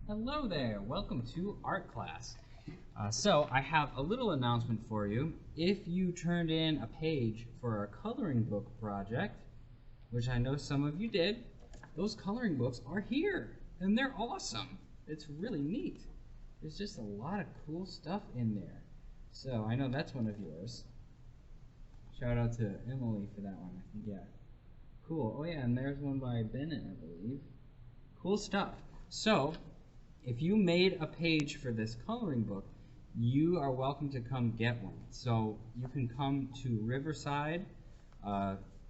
Hello there, welcome to art class. So I have a little announcement for you. If you turned in a page for our coloring book project, which I know some of you did, those coloring books are here and they're awesome. It's really neat. There's just a lot of cool stuff in there. So I know that's one of yours. Shout out to Emily for that one. Yeah. Cool. Oh yeah, and there's one by Bennett, I believe. Cool stuff. So if you made a page for this coloring book, you are welcome to come get one. So you can come to Riverside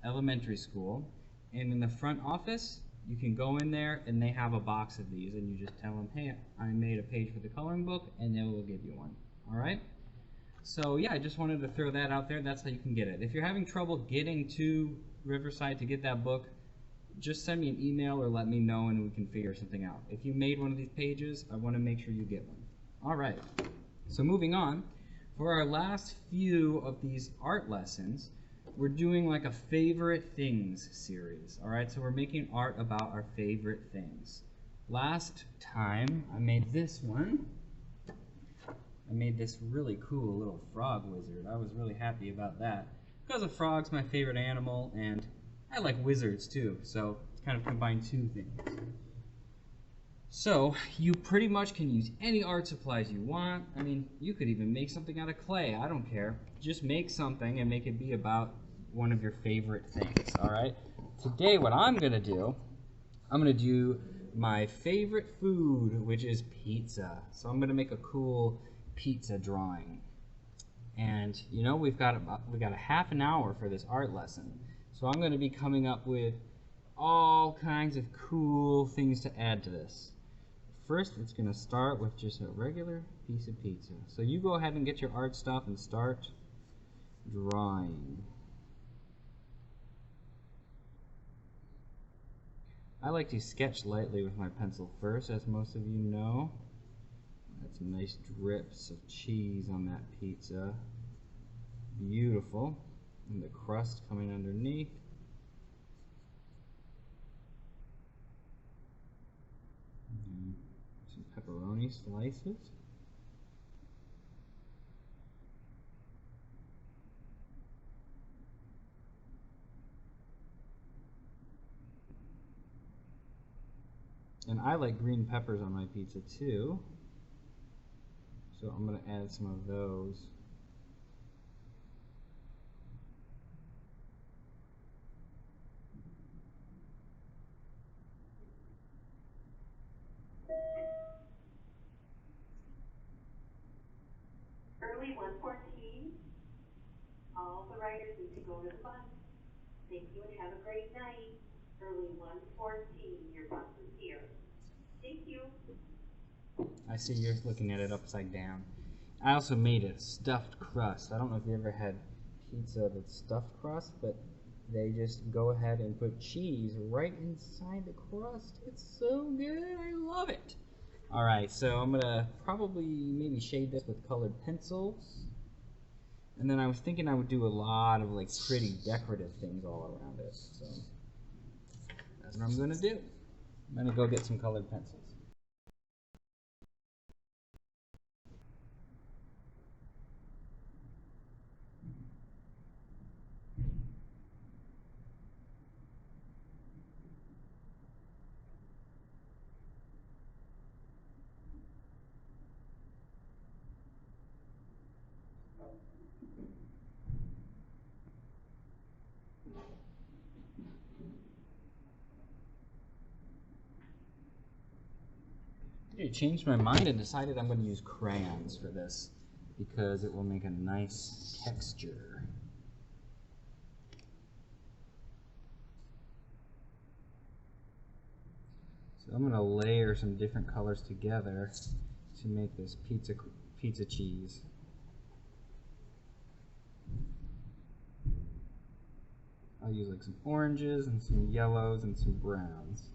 Elementary School, and in the front office, you can go in there and they have a box of these, and you just tell them, hey, I made a page for the coloring book, and they will give you one. All right? So yeah, I just wanted to throw that out there. That's how you can get it. If you're having trouble getting to Riverside to get that book, just send me an email or let me know and we can figure something out. If you made one of these pages, I want to make sure you get one. All right, so moving on, for our last few of these art lessons, we're doing like a favorite things series. All right, so we're making art about our favorite things. Last time I made this one. I made this really cool little frog wizard. I was really happy about that because a frog's my favorite animal and I like wizards too, so it's kind of combined two things. So you pretty much can use any art supplies you want. I mean, you could even make something out of clay. I don't care. Just make something and make it be about one of your favorite things, all right? Today what I'm gonna do my favorite food, which is pizza. So I'm gonna make a cool pizza drawing. And you know, we've got a half an hour for this art lesson. So I'm going to be coming up with all kinds of cool things to add to this. First, it's going to start with just a regular piece of pizza. So you go ahead and get your art stuff and start drawing. I like to sketch lightly with my pencil first, as most of you know. Got some nice drips of cheese on that pizza. Beautiful. And the crust coming underneath. And some pepperoni slices. And I like green peppers on my pizza too. So I'm going to add some of those. Early 1:14, all the writers need to go to the bus. Thank you and have a great night. Early 1:14, your bus is here. Thank you. I see you're looking at it upside down. I also made a stuffed crust. I don't know if you ever had pizza that's stuffed crust, but they just go ahead and put cheese right inside the crust. It's so good. I love it. All right, so I'm gonna probably maybe shade this with colored pencils. And then I was thinking I would do a lot of like pretty decorative things all around it. So that's what I'm gonna do. I'm gonna go get some colored pencils. I changed my mind and decided I'm going to use crayons for this because it will make a nice texture. So I'm going to layer some different colors together to make this pizza cheese. I'll use like some oranges and some yellows and some browns.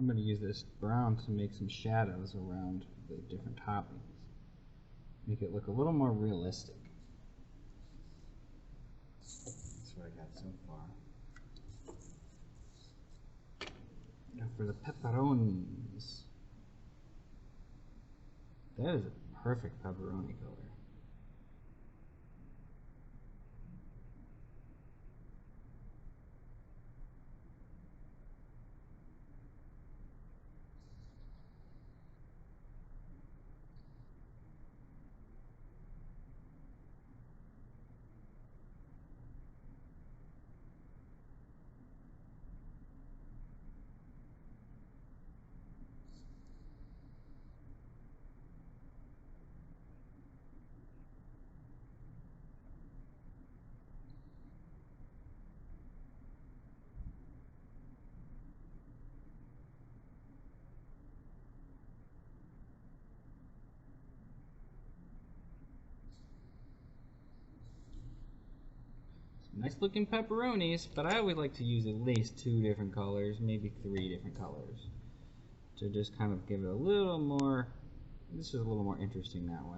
I'm going to use this brown to make some shadows around the different toppings. Make it look a little more realistic. That's what I got so far. Now for the pepperonis. That is a perfect pepperoni color. Nice looking pepperonis, but I always like to use at least 2 different colors, maybe 3 different colors, to just kind of give it a little more, this is a little more interesting that way.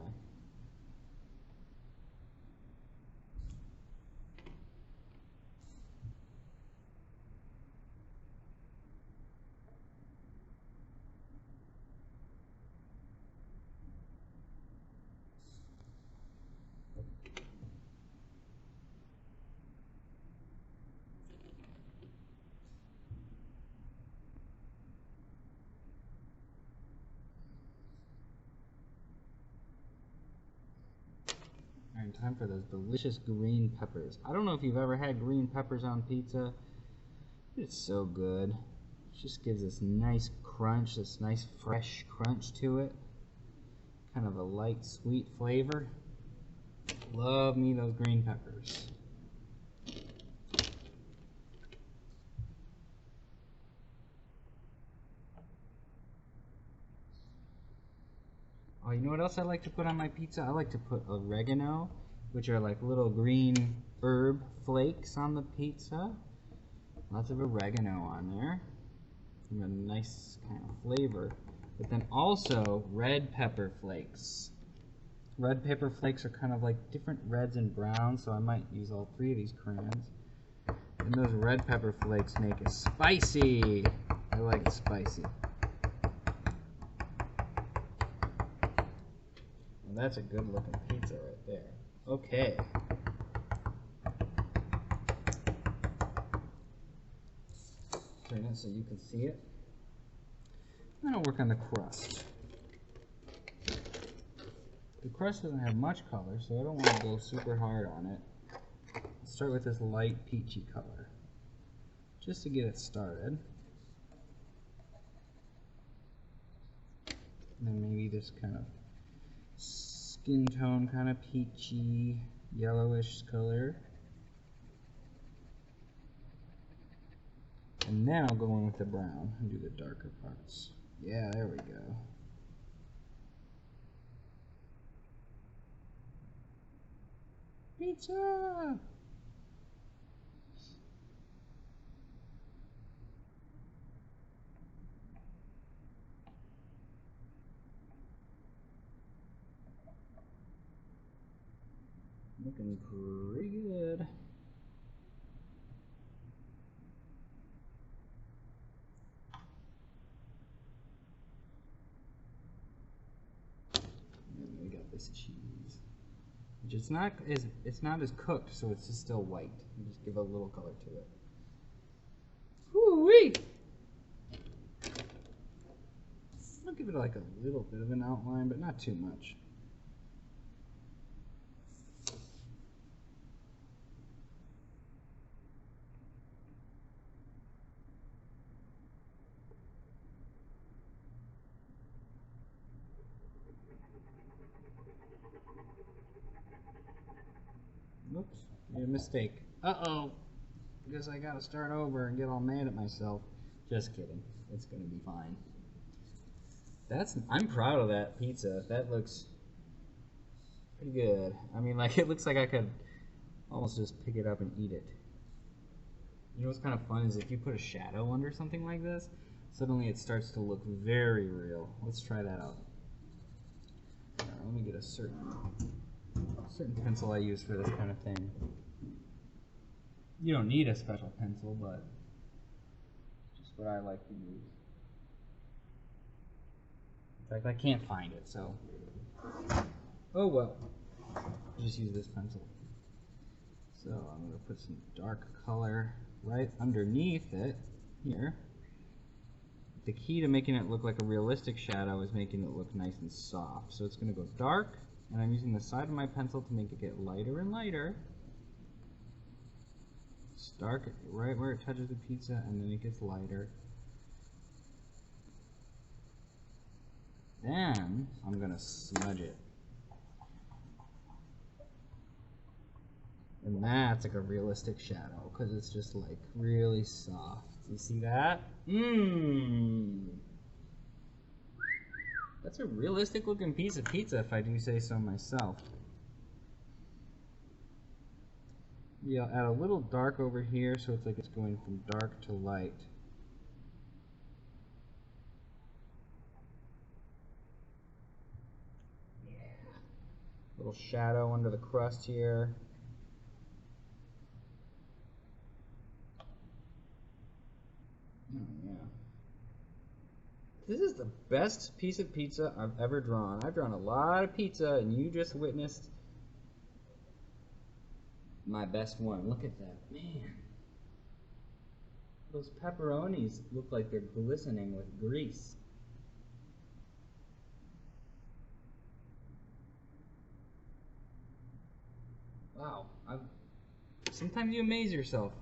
Alright, time for those delicious green peppers. I don't know if you've ever had green peppers on pizza. It's so good. It just gives this nice crunch, this nice fresh crunch to it. Kind of a light, sweet flavor. Love me those green peppers. Oh, you know what else I like to put on my pizza? I like to put oregano, which are like little green herb flakes on the pizza. Lots of oregano on there. Give a nice kind of flavor. But then also red pepper flakes. Red pepper flakes are kind of like different reds and browns, so I might use all 3 of these crayons. And those red pepper flakes make it spicy. I like it spicy. That's a good looking pizza right there. Okay. Turn it so you can see it. I'm going to work on the crust. The crust doesn't have much color, so I don't want to go super hard on it. Let's start with this light peachy color, just to get it started. And then maybe this kind of skin tone, kind of peachy, yellowish color. And then I'll go in with the brown and do the darker parts. Yeah, there we go. Pizza! Looking pretty good. And we got this cheese, which it's not as cooked, so it's just still white. You just give a little color to it. Woo-wee! I'll give it like a little bit of an outline, but not too much. Oops, made a mistake. Uh-oh. Guess I gotta start over and get all mad at myself. Just kidding. It's gonna be fine. I'm proud of that pizza. That looks pretty good. I mean, like, it looks like I could almost just pick it up and eat it. You know what's kind of fun is if you put a shadow under something like this. suddenly it starts to look very real. Let's try that out. Let me get a certain pencil I use for this kind of thing. You don't need a special pencil, but it's just what I like to use. In fact, I can't find it, so oh well. Just use this pencil. So I'm going to put some dark color right underneath it here. The key to making it look like a realistic shadow is making it look nice and soft. So it's going to go dark, and I'm using the side of my pencil to make it get lighter and lighter. It's dark right where it touches the pizza, and then it gets lighter. Then I'm going to smudge it. And that's like a realistic shadow, because it's just like really soft. You see that? That's a realistic looking piece of pizza, if I do say so myself. Yeah, I'll add a little dark over here so it's like it's going from dark to light. Little shadow under the crust here. Oh, yeah. This is the best piece of pizza I've ever drawn. I've drawn a lot of pizza, and you just witnessed my best one. Look at that. Man. Those pepperonis look like they're glistening with grease. Wow. Sometimes you amaze yourself.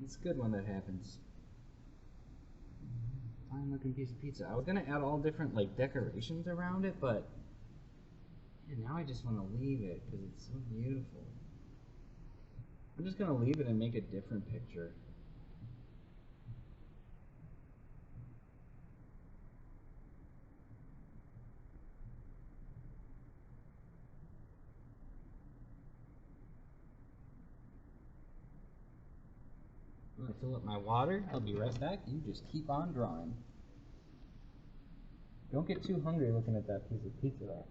It's good when that happens. Fine looking piece of pizza. I was gonna add all different like decorations around it, but man, now I just want to leave it because it's so beautiful. I'm just gonna leave it and make a different picture. I'm gonna fill up my water. I'll be right back. You just keep on drawing. Don't get too hungry looking at that piece of pizza though.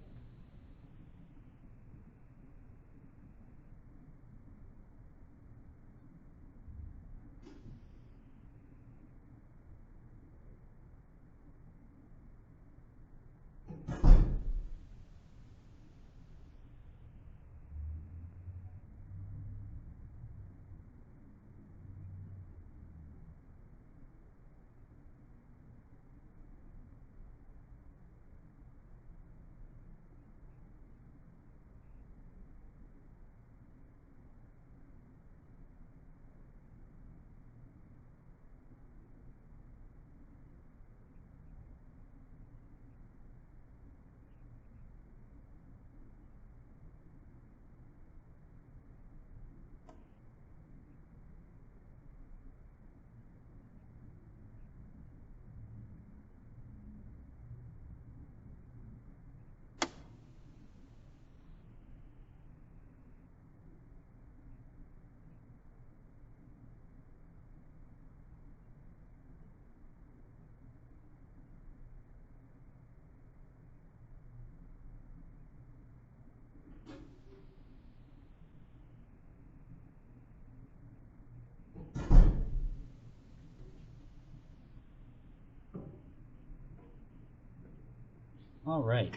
All right.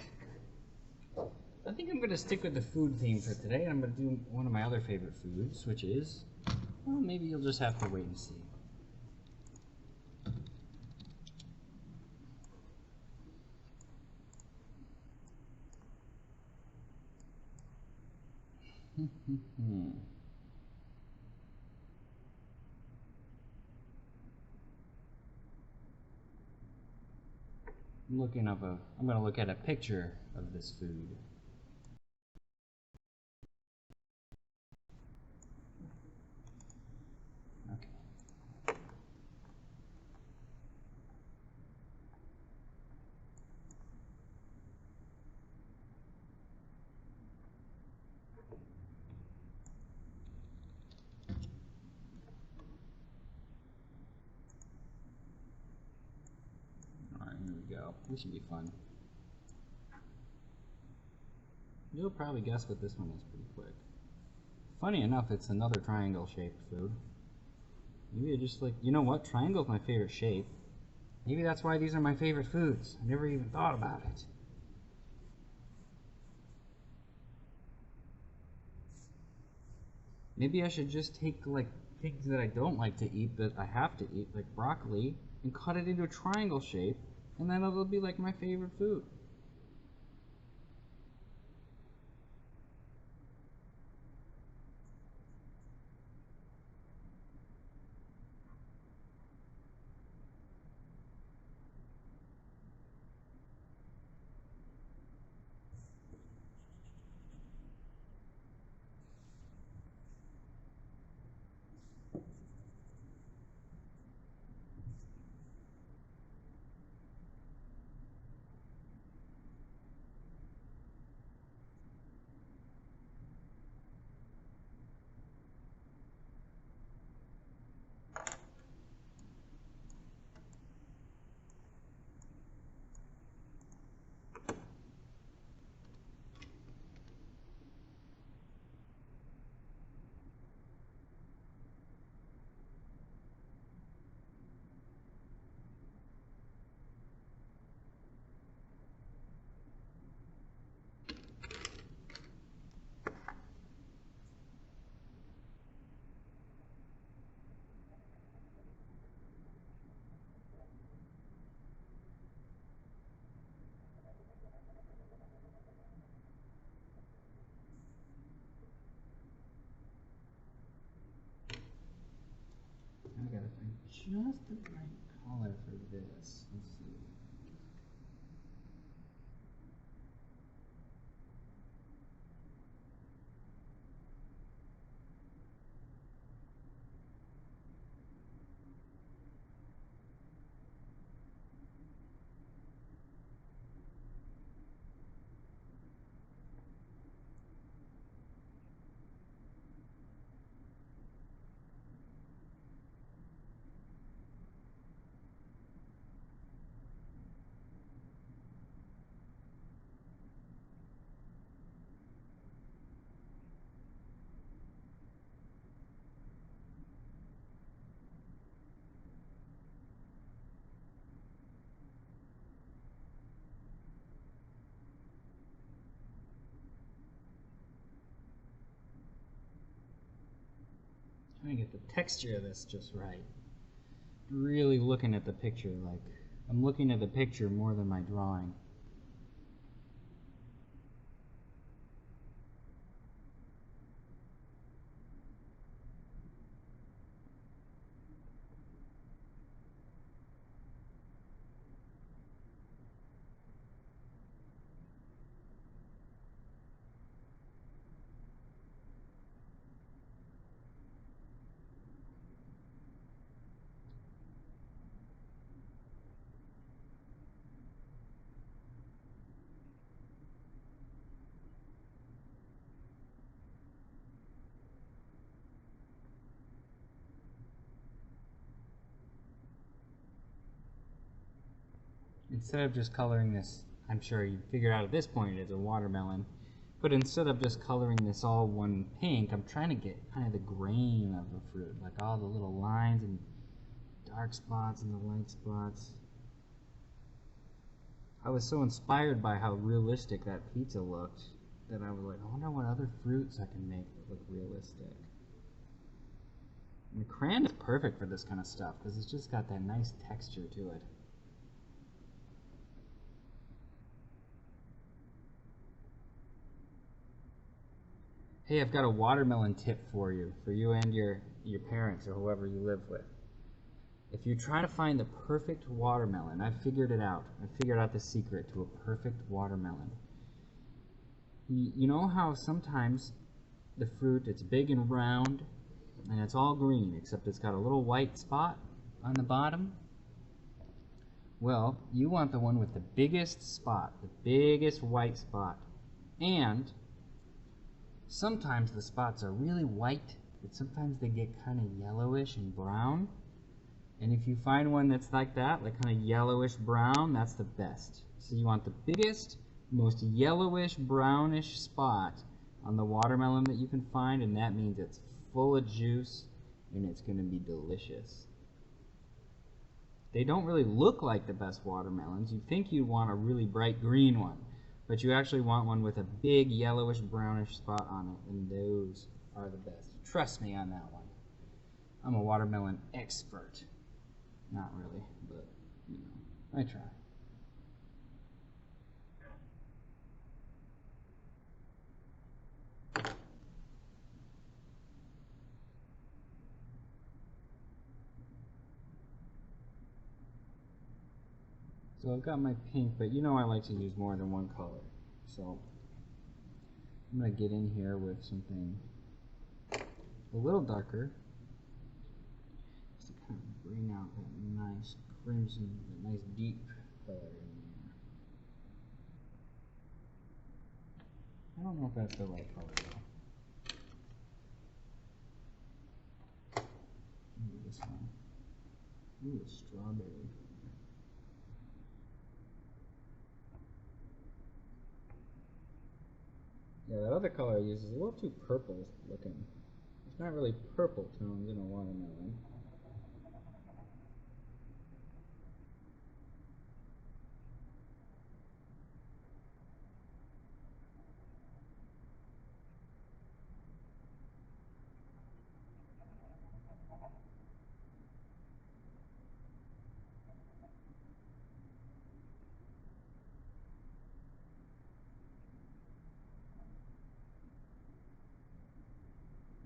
I think I'm going to stick with the food theme for today. I'm going to do one of my other favorite foods, which is, well, maybe you'll just have to wait and see. I'm going to look at a picture of this food. Okay. This should be fun. You'll probably guess what this one is pretty quick. Funny enough, it's another triangle-shaped food. Maybe I just like, you know what? Triangle's my favorite shape. Maybe that's why these are my favorite foods. I never even thought about it. Maybe I should just take like things that I don't like to eat but I have to eat, like broccoli, and cut it into a triangle shape, and then it'll be like my favorite food. I gotta find just the right color for this. Let's see. Trying to get the texture of this just right. Really looking at the picture, like I'm looking at the picture more than my drawing. Instead of just coloring this, I'm sure you figured out at this point it's a watermelon, but instead of just coloring this all one pink, I'm trying to get kind of the grain of the fruit, like all the little lines and dark spots and the light spots. I was so inspired by how realistic that pizza looked that I was like, I wonder what other fruits I can make that look realistic. And the crayon is perfect for this kind of stuff because it's just got that nice texture to it. Hey, I've got a watermelon tip for you and your parents or whoever you live with. If you try to find the perfect watermelon, I figured it out. I figured out the secret to a perfect watermelon. You know how sometimes the fruit, it's big and round, and it's all green, except it's got a little white spot on the bottom? Well, you want the one with the biggest spot, the biggest white spot. And sometimes the spots are really white, but sometimes they get kind of yellowish and brown. And if you find one that's like that, like kind of yellowish brown, that's the best. So you want the biggest, most yellowish brownish spot on the watermelon that you can find, and that means it's full of juice and it's going to be delicious. They don't really look like the best watermelons. You think you want a really bright green one, but you actually want one with a big yellowish brownish spot on it, and those are the best. Trust me on that one. I'm a watermelon expert. Not really, but you know, I try. So I've got my pink, but you know I like to use more than one color. So I'm going to get in here with something a little darker, just to kind of bring out that nice crimson, that nice deep color in there. I don't know if that's the right color though. Maybe this one. Ooh, strawberry. Yeah, that other color I use is a little too purple looking. It's not really purple tones in a watermelon.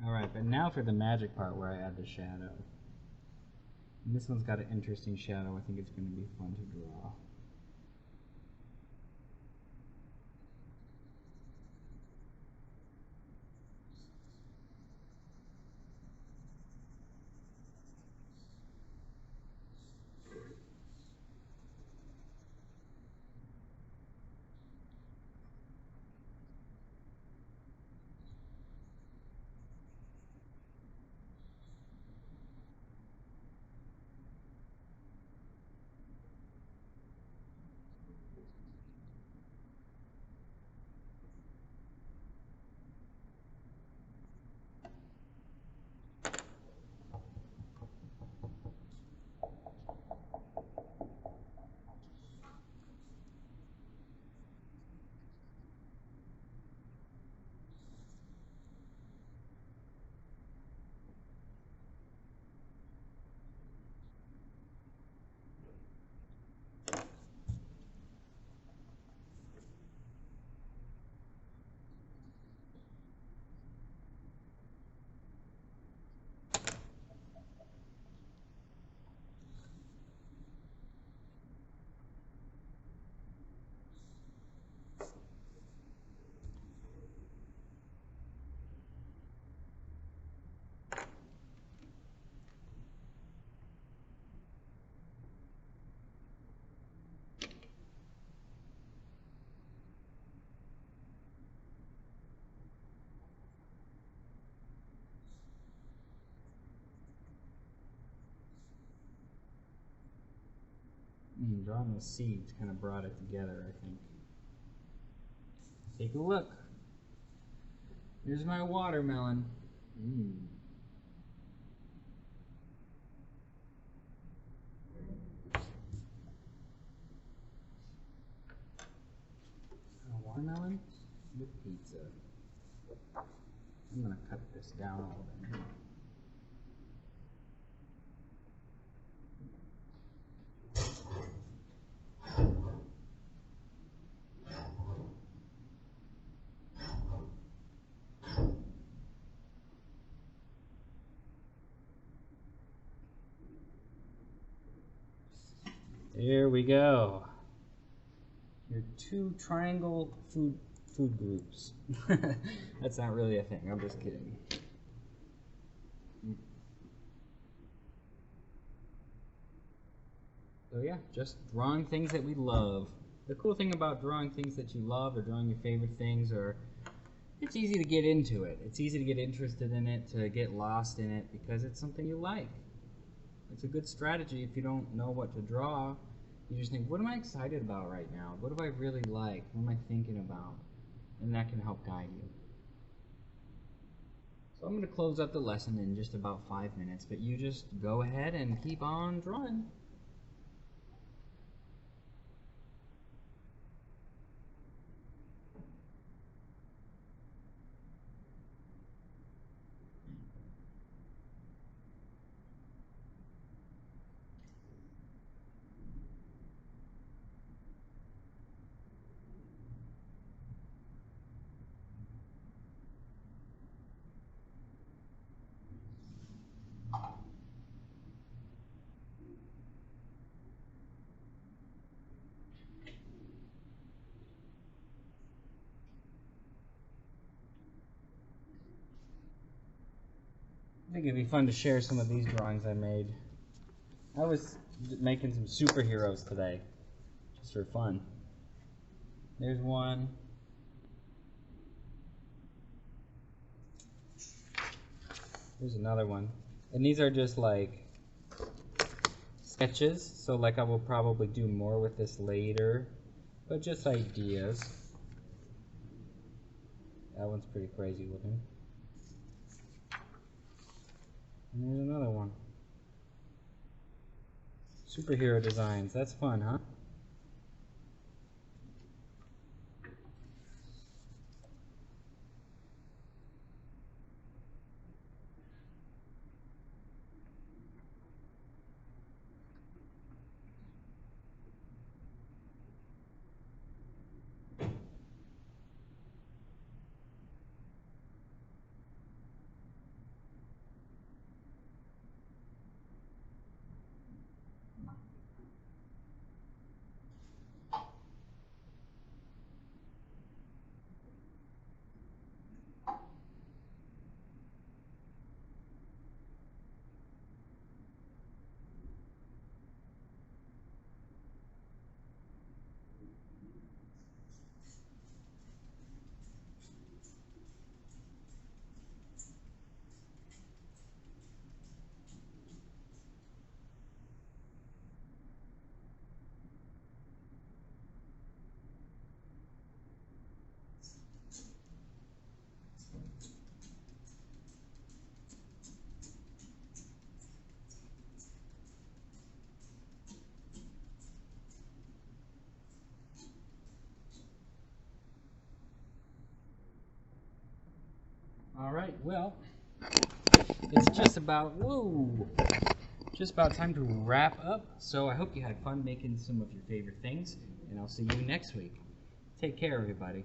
Alright, but now for the magic part where I add the shadow. And this one's got an interesting shadow. I think it's going to be fun to draw. Drawing the seeds kind of brought it together, I think. Take a look. Here's my watermelon. A watermelon with pizza. I'm going to cut this down a little bit. There we go. Your two triangle food groups. That's not really a thing. I'm just kidding. So yeah, just drawing things that we love. The cool thing about drawing things that you love or drawing your favorite things, or it's easy to get into it. It's easy to get interested in it, to get lost in it, because it's something you like. It's a good strategy if you don't know what to draw. You just think, what am I excited about right now? What do I really like? What am I thinking about? And that can help guide you. So I'm going to close up the lesson in just about 5 minutes, but you just go ahead and keep on drawing. I think it'd be fun to share some of these drawings I made. I was making some superheroes today, just for fun. There's one. There's another one. And these are just like sketches, so like I will probably do more with this later, but just ideas. That one's pretty crazy looking. And there's another one. Superhero designs, that's fun, huh? Alright, well, it's just about time to wrap up. So I hope you had fun making some of your favorite things, and I'll see you next week. Take care, everybody.